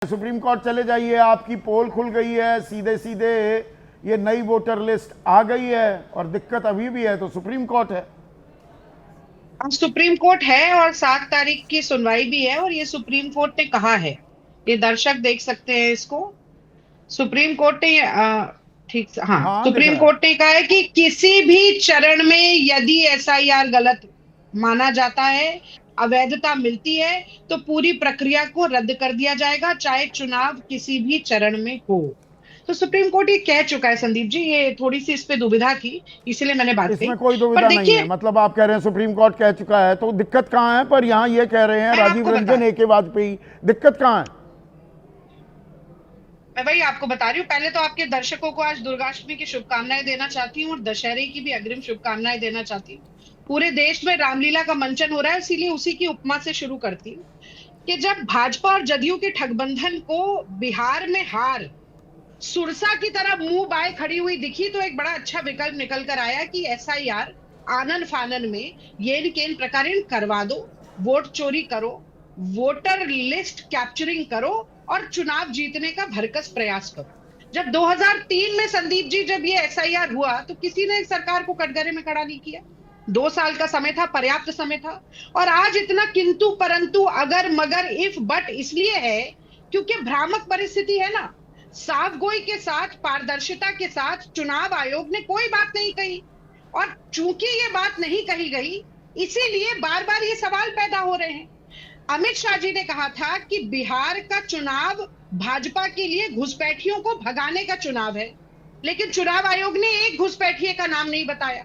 Supreme court चले जाइए, आपकी पोल खुल गई है, सीधे सीधे ये नई वोटर लिस्ट आ गई है और दिक्कत अभी भी है तो सुप्रीम कोर्ट है। अब सुप्रीम कोर्ट है और 7 तारीख की सुनवाई भी है। और ये सुप्रीम कोर्ट ने कहा है, ये दर्शक देख सकते हैं इसको। सुप्रीम कोर्ट ने हाँ, हाँ दिख सुप्रीम रहा है। कोर्ट ने कहा है कि किसी भी चरण में यदि एसआईआर गलत माना जाता है, अवैधता मिलती है, तो पूरी प्रक्रिया को रद्द कर दिया जाएगा, चाहे चुनाव किसी भी चरण में हो। तो सुप्रीम कोर्ट ये कह चुका है संदीप जी। ये थोड़ी सी इस पे दुविधा थी, इसीलिए मैंने बात इसमें कही। कोई पर दुविधा नहीं है, देखिए, मतलब आप कह रहे हैं सुप्रीम कोर्ट कह चुका है तो दिक्कत कहाँ है, पर यहाँ ये कह रहे हैं मैं राजीव आपको बता रंजन एके वाजपेयी, दिक्कत कहाँ है? मैं वही आपको बता रही हूँ। पहले तो आपके दर्शकों को आज दुर्गाष्टमी की शुभकामनाएं देना चाहती हूँ और दशहरे की भी अग्रिम शुभकामनाएं देना चाहती हूँ। पूरे देश में रामलीला का मंचन हो रहा है, इसीलिए उसी की उपमा से शुरू करती हूँ कि जब भाजपा और जदयू के ठगबंधन को बिहार में हार सुरसा की तरह मुंह बाए खड़ी हुई दिखी, तो एक बड़ा अच्छा विकल्प निकल कर आया कि एसआईआर आनन फानन में येन केन प्रकारेण करवा दो, वोट चोरी करो, वोटर लिस्ट कैप्चरिंग करो और चुनाव जीतने का भरकस प्रयास करो। जब 2003 में संदीप जी, जब ये एसआईआर हुआ तो किसी ने सरकार को कटघरे में खड़ा नहीं किया। 2 साल का समय था, पर्याप्त समय था। और आज इतना किंतु परंतु अगर मगर इफ बट इसलिए है क्योंकि भ्रामक परिस्थिति है ना। साफ गोई के साथ, पारदर्शिता के साथ चुनाव आयोग ने कोई बात नहीं कही। और चूंकि ये बात नहीं कही गई, इसीलिए बार बार ये सवाल पैदा हो रहे हैं। अमित शाह जी ने कहा था कि बिहार का चुनाव भाजपा के लिए घुसपैठियों को भगाने का चुनाव है, लेकिन चुनाव आयोग ने एक घुसपैठिए का नाम नहीं बताया।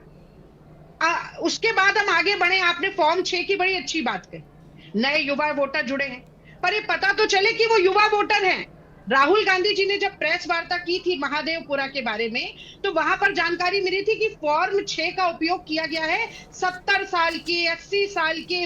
उसके बाद हम आगे बढ़े, आपने फॉर्म 6 की बड़ी अच्छी बात कही, नए युवा वोटर जुड़े हैं। पर ये पता तो चले कि वो युवा वोटर हैं। राहुल गांधी जी ने जब प्रेस वार्ता की थी महादेवपुरा के बारे में, तो वहां पर जानकारी मिली थी कि फॉर्म 6 का उपयोग किया गया है 70 साल के, 80 साल के,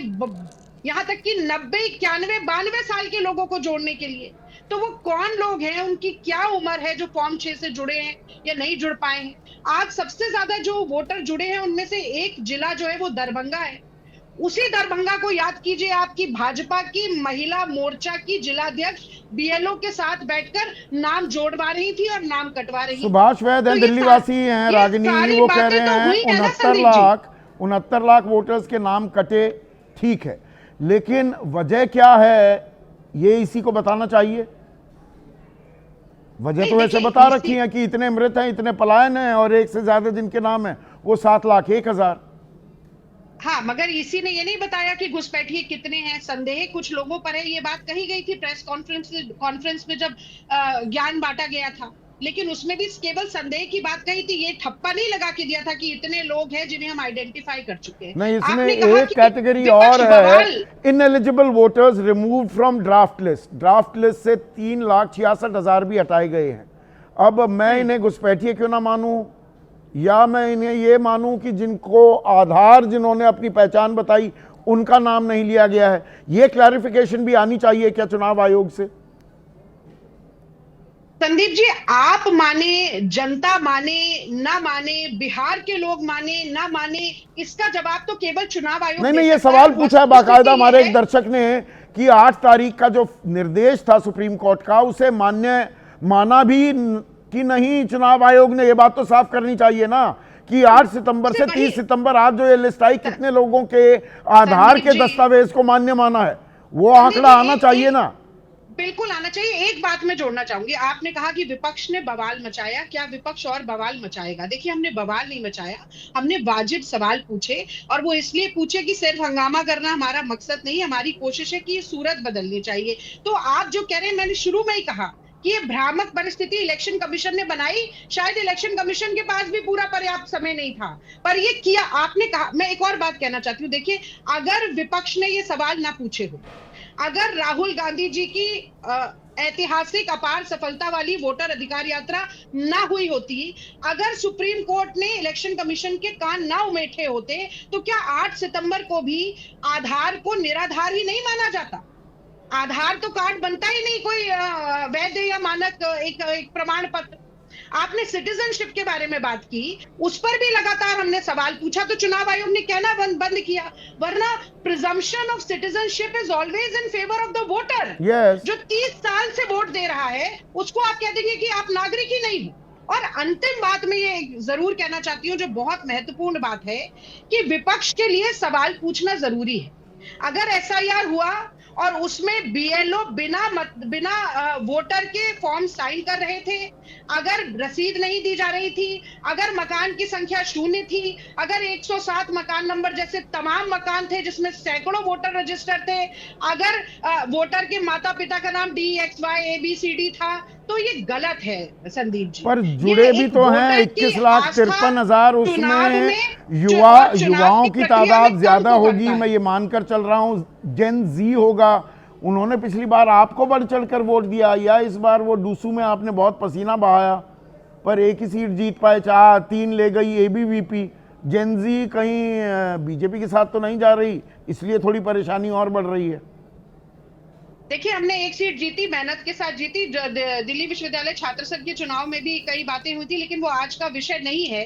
यहां तक कि 90, 91, 92 साल के लोगों को जोड़ने के लिए। तो वो कौन लोग हैं, उनकी क्या उम्र है जो फॉर्म 6 से जुड़े हैं या नहीं जुड़ पाए हैं। आज सबसे ज्यादा जो वोटर जुड़े हैं उनमें से एक जिला जो है वो दरभंगा है। उसी दरभंगा को याद कीजिए, आपकी भाजपा की महिला मोर्चा की जिलाध्यक्ष बीएलओ के साथ बैठकर नाम जोड़वा रही थी और नाम कटवा रही थी। सुभाष वैद तो हैं, दिल्ली वासी हैं, ये रागिनी, सारी वो कह बातें रहे तो हैं हुई है ना 69 संदीप जी। लाख 69 लाख वोटर्स के नाम कटे, ठीक है, लेकिन वजह क्या है ये इसी को बताना चाहिए। वजह नहीं तो वैसे देखिए, बता रखी है कि इतने मृत हैं, इतने पलायन हैं और एक से ज्यादा जिनके नाम है वो 7,01,000। हाँ, मगर इसी ने ये नहीं बताया कि घुसपैठिए कितने हैं। संदेह कुछ लोगों पर है, ये बात कही गई थी प्रेस कॉन्फ्रेंस में जब ज्ञान बांटा गया था। लेकिन उसमें भी केवल संदेह की बात कही थी, ये ठप्पा नहीं लगा के दिया था कि इतने लोग हैं जिन्हें हम आइडेंटिफाई कर चुके हैं। नहीं, इसमें आपने कहा एक कि कैटेगरी और विपक्ष है, बवाल। Ineligible voters remove from draft list. Draft list से 3,66,000 भी हटाए गए हैं। अब मैं इन्हें घुसपैठिए क्यों ना मानूं, या मैं इन्हें ये मानूं कि जिनको आधार, जिन्होंने अपनी पहचान बताई, उनका नाम नहीं लिया गया है। ये क्लैरिफिकेशन भी आनी चाहिए क्या चुनाव आयोग से? संदीप जी, आप माने, जनता माने ना माने, बिहार के लोग माने ना माने, इसका जवाब तो केवल चुनाव आयोग नहीं दे नहीं, ये सकता है। सवाल और पूछा है वस्तुस्थिति बाकायदा ये हमारे एक है। दर्शक ने कि 8 तारीख का जो निर्देश था सुप्रीम कोर्ट का, उसे माना भी कि नहीं चुनाव आयोग ने? ये बात तो साफ करनी चाहिए ना कि 8 सितंबर से 30 सितंबर आज जो ये लिस्ट आई, कितने लोगों के आधार संदीप के जी, दस्तावेज को मान्य माना है, वो संदीप आंकड़ा जी, आना चाहिए ना। बिल्कुल आना चाहिए। एक बात मैं जोड़ना चाहूंगी, आपने कहा कि विपक्ष ने बवाल मचाया, क्या विपक्ष और बवाल मचाएगा? देखिए, हमने बवाल नहीं मचाया, हमने वाजिब सवाल पूछे। और वो इसलिए पूछे कि सिर्फ हंगामा करना हमारा मकसद नहीं, हमारी कोशिश है कि ये सूरत बदलनी चाहिए। तो आप जो कह रहे हैं, मैंने शुरू में ही कहा कि ये भ्रामक परिस्थिति इलेक्शन कमीशन ने बनाई। शायद इलेक्शन कमीशन के पास भी पूरा पर्याप्त समय नहीं था, पर ये किया आपने। कहा, मैं एक और बात कहना चाहती हूँ, देखिए, अगर विपक्ष ने ये सवाल ना पूछे हो, अगर राहुल गांधी जी की ऐतिहासिक अपार सफलता वाली वोटर अधिकार यात्रा ना हुई होती, अगर सुप्रीम कोर्ट ने इलेक्शन कमीशन के कान ना उमेठे होते, तो क्या 8 सितंबर को भी आधार को निराधार ही नहीं माना जाता? आधार तो कार्ड बनता ही नहीं कोई वैध या मानक एक प्रमाण पत्र। आपने सिटीजनशिप के बारे में बात की, उस पर भी लगातार हमने सवाल पूछा तो चुनाव आयोग ने कहना बंद किया, वरना presumption of citizenship is always in favour of the voter. Yes, जो 30 साल से वोट दे रहा है उसको आप कह देंगे कि आप नागरिक ही नहीं हो। और अंतिम बात मैं ये जरूर कहना चाहती हूँ, जो बहुत महत्वपूर्ण बात है, कि विपक्ष के लिए सवाल पूछना जरूरी है। अगर एसआईआर हुआ और उसमें बीएलओ बिना वोटर के फॉर्म साइन कर रहे थे, अगर रसीद नहीं दी जा रही थी, अगर मकान की संख्या 0 थी, अगर 107 मकान नंबर जैसे तमाम मकान थे जिसमें सैकड़ों वोटर रजिस्टर थे, अगर वोटर के माता पिता का नाम DXY ABCD था, तो ये गलत है संदीप जी। पर ये जुड़े भी एक तो हैं वोटर की 21,53,000 आस्था चुनाव उसमें में युवाओं की प्रक्रिया में तादाद कम ज्यादा तो होगी, करता मैं है। ये मानकर चल रहा हूं। जेन जी होगा, उन्होंने पिछली बार आपको बढ़ चढ़कर वोट दिया, या इस बार वो डूसू में आपने बहुत पसीना बहाया पर एक ही सीट जीत पाए, 3 ले गई एबीवीपी। जेन जी कहीं बीजेपी के साथ तो नहीं जा रही, इसलिए थोड़ी परेशानी और बढ़ रही है। देखिए, हमने एक सीट जीती, मेहनत के साथ जीती। दिल्ली विश्वविद्यालय छात्र संघ के चुनाव में भी कई बातें हुई थी, लेकिन वो आज का विषय नहीं है।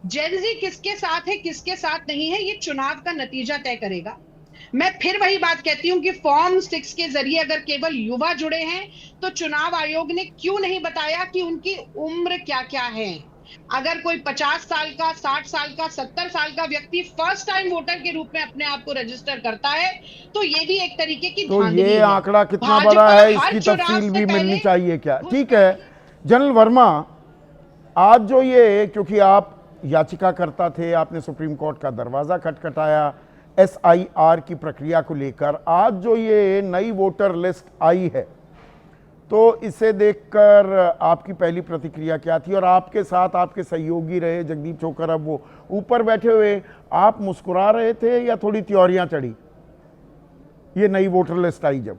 जेनजी किसके साथ है किसके साथ नहीं है, ये चुनाव का नतीजा तय करेगा। मैं फिर वही बात कहती हूँ कि फॉर्म 6 के जरिए अगर केवल युवा जुड़े हैं तो चुनाव आयोग ने क्यों नहीं बताया कि उनकी उम्र क्या क्या है। अगर कोई 50 साल का, 60 साल का, 70 साल का व्यक्ति फर्स्ट टाइम वोटर के रूप में अपने आप को रजिस्टर करता है, तो ये भी एक तरीके की तो धांधली ये है। आंकड़ा कितना भाजपा बड़ा है, हर इसकी चुनाव तफसील से भी मिलनी पहले चाहिए क्या? घुस ठीक है जनरल वर्मा, आज जो ये, क्योंकि आप याचिकाकर्ता थे, आपने सुप्रीम कोर्ट का दरवाजा खटखटाया एसआईआर की प्रक्रिया को लेकर, आज जो ये नई वोटर लिस्ट आई है, तो इसे देखकर आपकी पहली प्रतिक्रिया क्या थी? और आपके साथ आपके सहयोगी रहे जगदीप छोकर, अब वो ऊपर बैठे हुए, आप मुस्कुरा रहे थे या थोड़ी त्योरियां चढ़ी ये नई वोटर लिस्ट आई जब?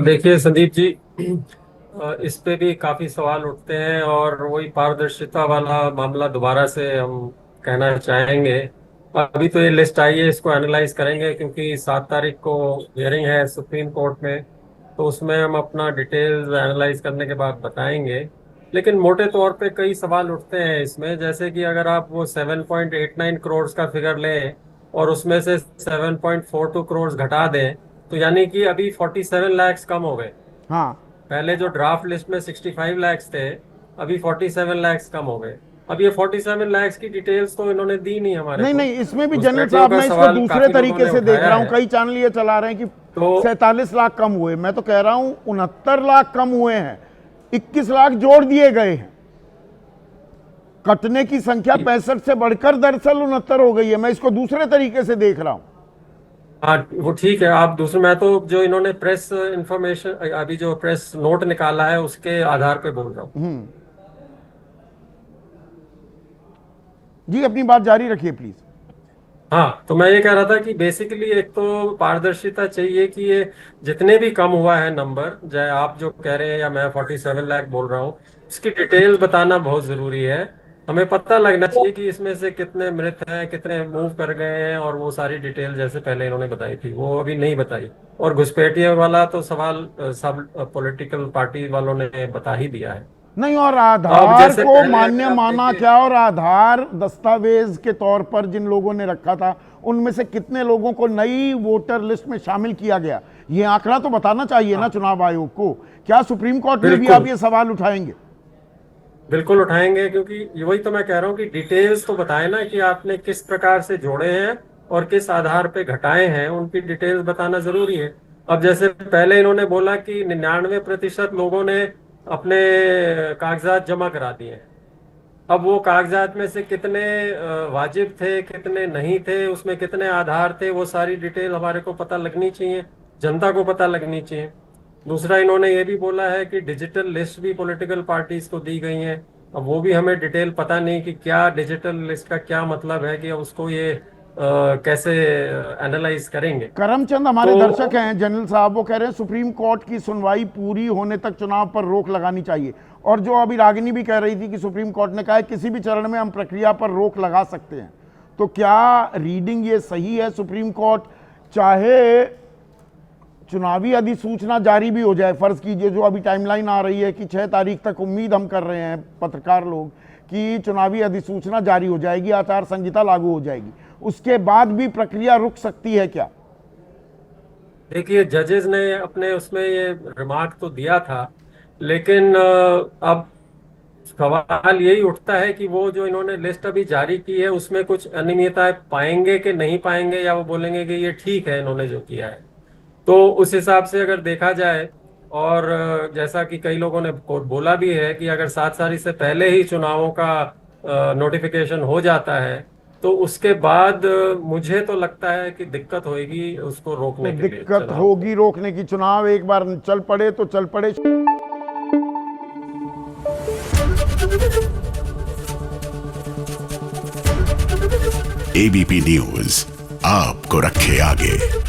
देखिए संदीप जी, इस पे भी काफी सवाल उठते हैं और वही पारदर्शिता वाला मामला दोबारा से हम कहना चाहेंगे। अभी तो ये लिस्ट आई है, इसको एनालाइज करेंगे क्योंकि 7 तारीख को हियरिंग है सुप्रीम कोर्ट में, तो उसमें हम अपना डिटेल्स एनालाइज करने के बाद बताएंगे। लेकिन मोटे तौर पे कई सवाल उठते हैं इसमें, जैसे कि अगर आप वो 7.89 करोड़ का फिगर लें और उसमें से 7.42 करोड़ घटा दें, तो यानी कि अभी 47 लाख कम हो गए। हाँ, पहले जो ड्राफ्ट लिस्ट में 65 लाख थे, अभी 47 लाख कम हो गए। अब ये 47 लाख की डिटेल्स तो इन्होंने दी नहीं हमारे नहीं को। नहीं, इसमें भी जनरल घुसपैठियों साहब का मैं इसको सवाल दूसरे काफी लोगों तरीके ने से देख उठाया रहा हूं। है। कई चैनल ये चला रहे हैं कि तो 47 लाख कम हुए, मैं तो कह रहा हूं 69 लाख कम हुए हैं, 21 लाख जोड़ दिए गए हैं। कटने की संख्या 65 से बढ़कर दरअसल 69 हो गई है। मैं इसको दूसरे तरीके से देख रहा हूं। हाँ, वो ठीक है। आप दूसरे, मैं तो जो इन्होंने प्रेस इंफॉर्मेशन, अभी जो प्रेस नोट निकाला है उसके आधार पे बोल रहा हूँ। जी, अपनी बात जारी रखिए प्लीज। हाँ, तो मैं ये कह रहा था कि बेसिकली एक तो पारदर्शिता चाहिए कि ये जितने भी कम हुआ है नंबर, चाहे आप जो कह रहे हैं या मैं 47 लाख बोल रहा हूँ, इसकी डिटेल बताना बहुत जरूरी है। हमें पता लगना चाहिए कि इसमें से कितने मृत हैं, कितने मूव कर गए हैं, और वो सारी डिटेल जैसे पहले इन्होंने बताई थी वो अभी नहीं बताई। और घुसपैठियों वाला तो सवाल सब पॉलिटिकल पार्टी वालों ने बता ही दिया है। नहीं, और अब आधार जैसे को पहले मान्य अगर आप माना देखिए, क्या? और आधार दस्तावेज के तौर पर जिन लोगों ने रखा था, उनमें से कितने लोगों को नई वोटर लिस्ट में शामिल किया गया? ये आंकड़ा तो बताना चाहिए ना चुनाव आयोग को। क्या सुप्रीम कोर्ट में भी बिल्कुल आप ये सवाल उठाएंगे? बिल्कुल उठाएंगे, क्योंकि वही तो मैं कह रहा हूँ कि डिटेल्स तो बताएं ना कि आपने किस प्रकार से जोड़े हैं और किस आधार पे घटाए हैं, उनकी डिटेल्स बताना जरूरी है। अब जैसे पहले इन्होंने बोला कि 99% लोगों ने अपने कागजात जमा करा दिए हैं। अब वो कागजात में से कितने वाजिब थे, कितने नहीं थे, उसमें कितने आधार थे, वो सारी डिटेल हमारे को पता लगनी चाहिए, जनता को पता लगनी चाहिए। दूसरा, इन्होंने ये भी बोला है कि डिजिटल लिस्ट भी पॉलिटिकल पार्टीज को दी गई हैं। अब वो भी हमें डिटेल पता नहीं कि क्या डिजिटल लिस्ट का क्या मतलब है, कि उसको ये कैसे एनालाइज करेंगे। करमचंद हमारे तो दर्शक हैं जनरल साहब, वो कह रहे हैं सुप्रीम कोर्ट की सुनवाई पूरी होने तक चुनाव पर रोक लगानी चाहिए। और जो अभी रागिनी भी कह रही थी कि सुप्रीम कोर्ट ने कहा है किसी भी चरण में हम प्रक्रिया पर रोक लगा सकते हैं, तो क्या रीडिंग ये सही है? सुप्रीम कोर्ट चाहे चुनावी अधिसूचना जारी भी हो जाए, फर्ज कीजिए जो अभी टाइमलाइन आ रही है कि 6 तारीख तक उम्मीद हम कर रहे हैं पत्रकार लोग कि चुनावी अधिसूचना जारी हो जाएगी, आचार संहिता लागू हो जाएगी, उसके बाद भी प्रक्रिया रुक सकती है क्या? देखिए, जजेस ने अपने उसमें ये रिमार्क तो दिया था, लेकिन अब सवाल यही उठता है कि वो जो इन्होंने लिस्ट अभी जारी की है उसमें कुछ अनियमितताएं पाएंगे कि नहीं पाएंगे, या वो बोलेंगे कि ये ठीक है इन्होंने जो किया है। तो उस हिसाब से अगर देखा जाए, और जैसा कि कई लोगों ने बोला भी है कि अगर 7 तारीख से पहले ही चुनावों का नोटिफिकेशन हो जाता है तो उसके बाद मुझे तो लगता है कि दिक्कत होगी उसको तो रोकने के लिए, दिक्कत चुनाव। होगी रोकने की। चुनाव एक बार चल पड़े तो चल पड़े। एबीपी न्यूज आपको रखे आगे।